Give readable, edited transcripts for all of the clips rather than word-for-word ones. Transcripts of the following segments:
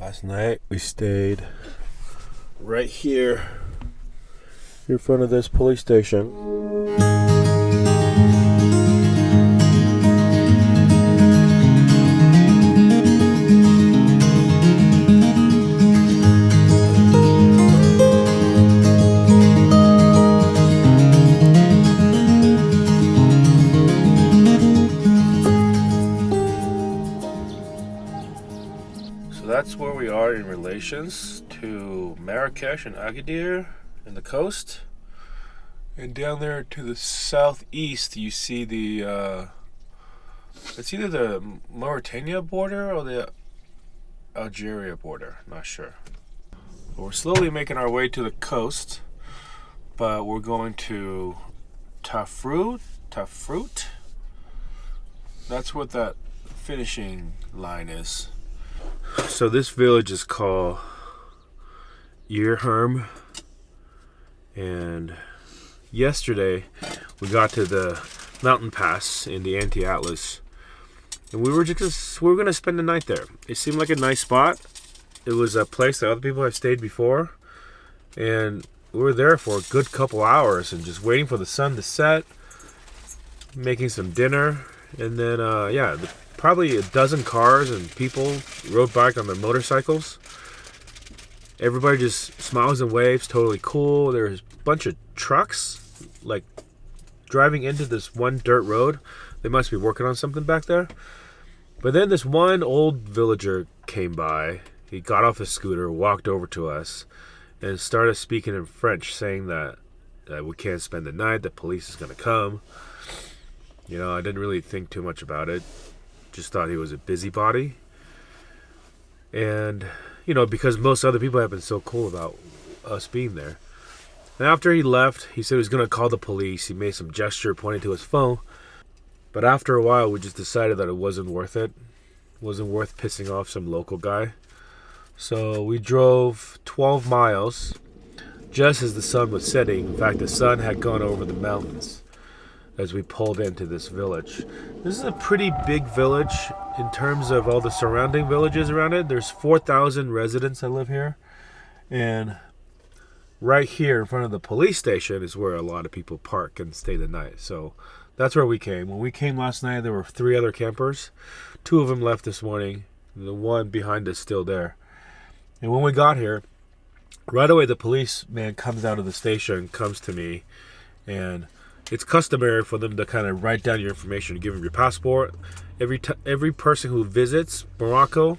Last night we stayed right here in front of this police station. So that's where we are in relations to Marrakesh and Agadir and the coast. And down there to the southeast, you see the, it's either the Mauritania border or the Algeria border, not sure. But we're slowly making our way to the coast, but we're going to Tafraout. That's what that finishing line is. So this village is called Irherm, and yesterday we got to the mountain pass in the Anti-Atlas, and we were gonna spend the night there. It seemed like a nice spot. It was a place that other people have stayed before, and we were there for a good couple hours and just waiting for the sun to set, making some dinner, and then probably a dozen cars and people rode by on their motorcycles. Everybody just smiles and waves, totally cool. There's a bunch of trucks, like, driving into this one dirt road. They must be working on something back there. But then this one old villager came by. He got off his scooter, walked over to us, and started speaking in French, saying that we can't spend the night, the police is going to come. You know, I didn't really think too much about it. Just thought he was a busybody. And, you know, because most other people have been so cool about us being there. And after he left, he said he was going to call the police. He made some gesture pointing to his phone. But after a while, we just decided that it wasn't worth it. It wasn't worth pissing off some local guy. So we drove 12 miles just as the sun was setting. In fact, the sun had gone over the mountains as we pulled into this village. This is a pretty big village in terms of all the surrounding villages around it. There's 4,000 residents that live here. And right here in front of the police station is where a lot of people park and stay the night. So that's where we came. When we came last night, there were 3 other campers. 2 of them left this morning. The one behind us still there. And when we got here, right away the policeman comes out of the station, comes to me, and it's customary for them to kind of write down your information, give them your passport. Every person who visits Morocco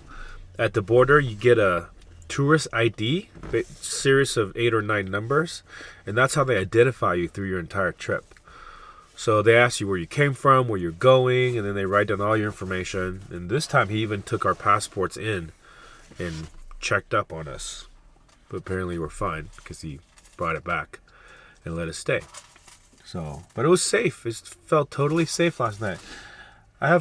at the border, you get a tourist ID, a series of 8 or 9 numbers, and that's how they identify you through your entire trip. So they ask you where you came from, where you're going, and then they write down all your information. And this time he even took our passports in and checked up on us. But apparently we're fine because he brought it back and let us stay. So, but it was safe. It felt totally safe last night. I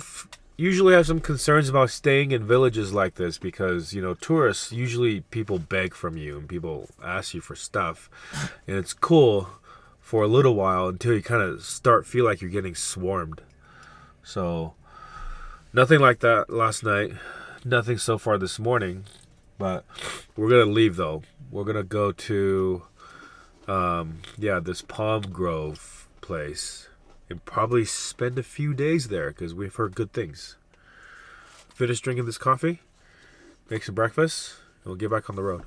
usually have some concerns about staying in villages like this because, you know, tourists, usually people beg from you and people ask you for stuff. And it's cool for a little while until you kind of feel like you're getting swarmed. So, nothing like that last night. Nothing so far this morning. But we're going to leave though. We're going to go to, this palm grove place and probably spend a few days there because we've heard good things. Finish drinking this coffee, make some breakfast, and we'll get back on the road.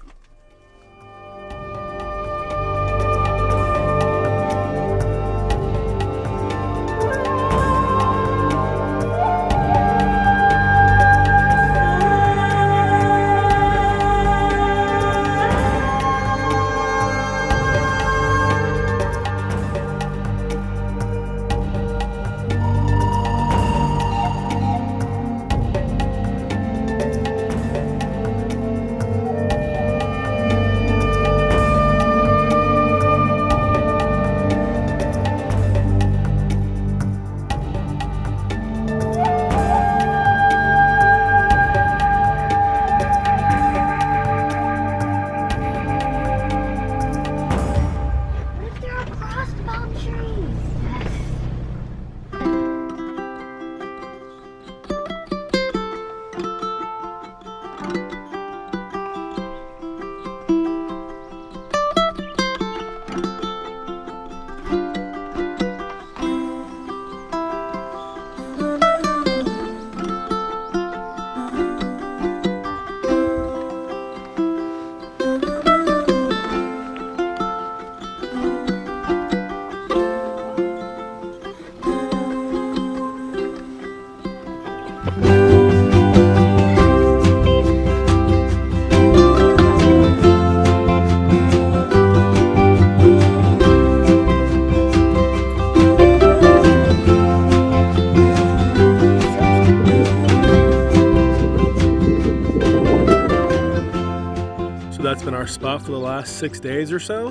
our spot for the last 6 days or so.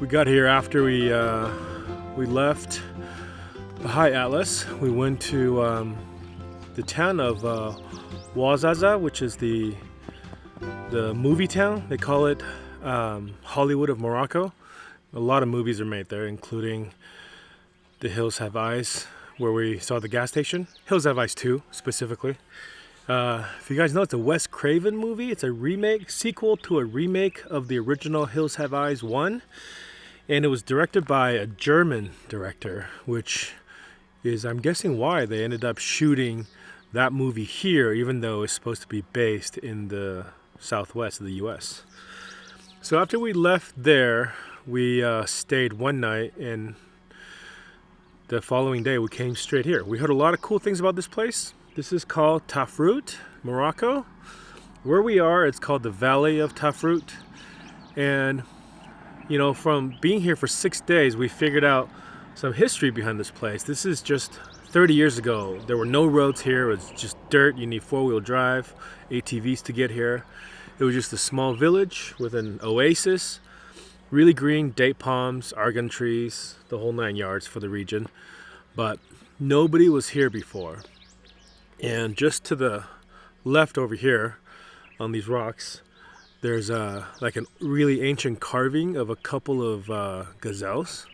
We got here after we left the High Atlas. We went to the town of Ouazzazate, which is the movie town. They call it Hollywood of Morocco. A lot of movies are made there, including The Hills Have Eyes, where we saw the gas station. Hills Have Eyes 2, specifically. If you guys know, it's a Wes Craven movie. It's a sequel to a remake of the original Hills Have Eyes 1. And it was directed by a German director, which is, I'm guessing, why they ended up shooting that movie here, even though it's supposed to be based in the southwest of the U.S. So after we left there, we stayed one night, and the following day we came straight here. We heard a lot of cool things about this place. This is called Tafraoute, Morocco. Where we are, it's called the Valley of Tafraoute. And, you know, from being here for 6 days, we figured out some history behind this place. This is just 30 years ago. There were no roads here. It was just dirt. You need four-wheel drive, ATVs to get here. It was just a small village with an oasis, really green date palms, argan trees, the whole 9 yards for the region. But nobody was here before. And just to the left over here on these rocks, there's like a really ancient carving of a couple of gazelles.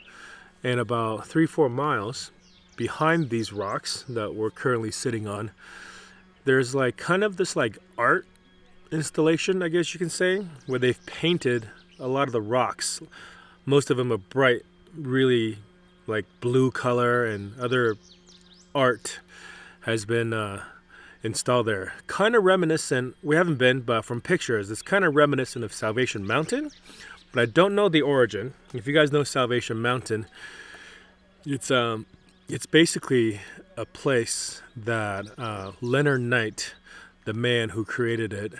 And about 3-4 miles behind these rocks that we're currently sitting on, there's like kind of this like art installation, I guess you can say, where they've painted a lot of the rocks. Most of them are bright, really like blue color, and other art has been installed there. Kind of reminiscent, we haven't been, but from pictures, it's kind of reminiscent of Salvation Mountain, but I don't know the origin. If you guys know Salvation Mountain, it's basically a place that Leonard Knight, the man who created it,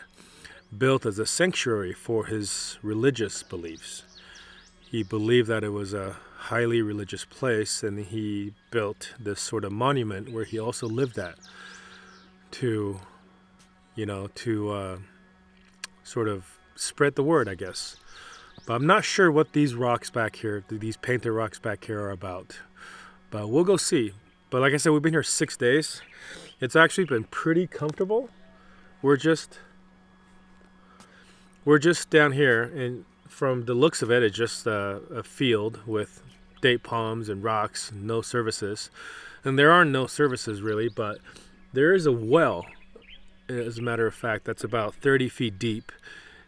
built as a sanctuary for his religious beliefs. He believed that it was a highly religious place, and he built this sort of monument where he also lived at to sort of spread the word, I guess. But I'm not sure what these rocks back here, these painted rocks back here, are about. But we'll go see. But like I said, we've been here 6 days. It's actually been pretty comfortable. We're just down here, and from the looks of it, it's just a field with date palms and rocks, no services. And there are no services really, but there is a well, as a matter of fact, that's about 30 feet deep.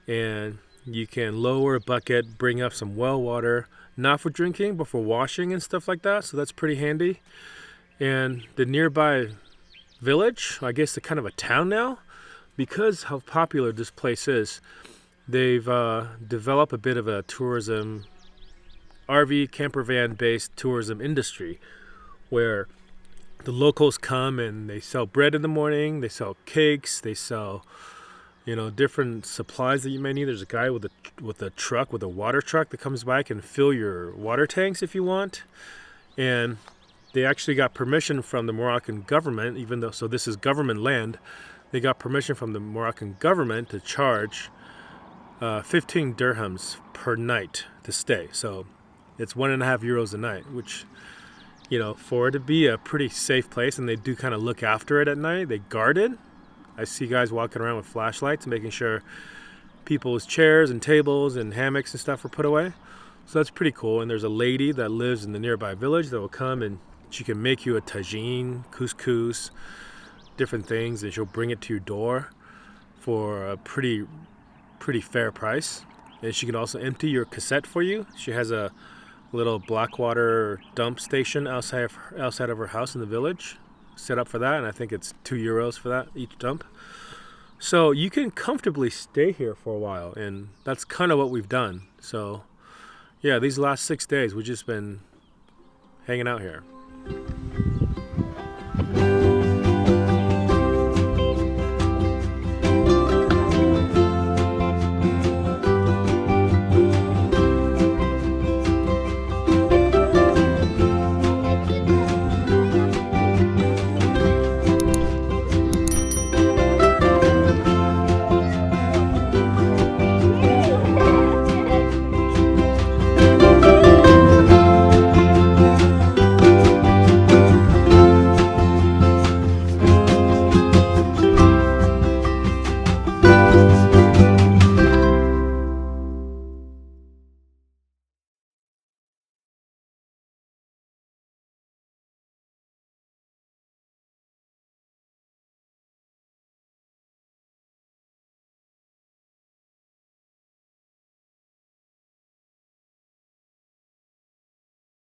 And you can lower a bucket, bring up some well water, not for drinking, but for washing and stuff like that. So that's pretty handy. And the nearby village, I guess it's kind of a town now, because how popular this place is, they've developed a bit of a tourism, RV camper van based tourism industry, where the locals come and they sell bread in the morning, they sell cakes, they sell, you know, different supplies that you may need. There's a guy with a water truck that comes by, can fill your water tanks if you want. And they actually got permission from the Moroccan government, even though, so this is government land, they got permission from the Moroccan government to charge 15 dirhams per night to stay. So it's 1.5 euros a night, which, you know, for it to be a pretty safe place, and they do kind of look after it at night. They guard it. I see guys walking around with flashlights, making sure people's chairs and tables and hammocks and stuff are put away. So that's pretty cool. And there's a lady that lives in the nearby village that will come, and she can make you a tagine, couscous, different things, and she'll bring it to your door for a pretty fair price. And she can also empty your cassette for you. She has a little Blackwater dump station outside of her house in the village, set up for that, and I think it's 2 euros for that each dump. So you can comfortably stay here for a while, and that's kind of what we've done. So yeah, these last 6 days we've just been hanging out here.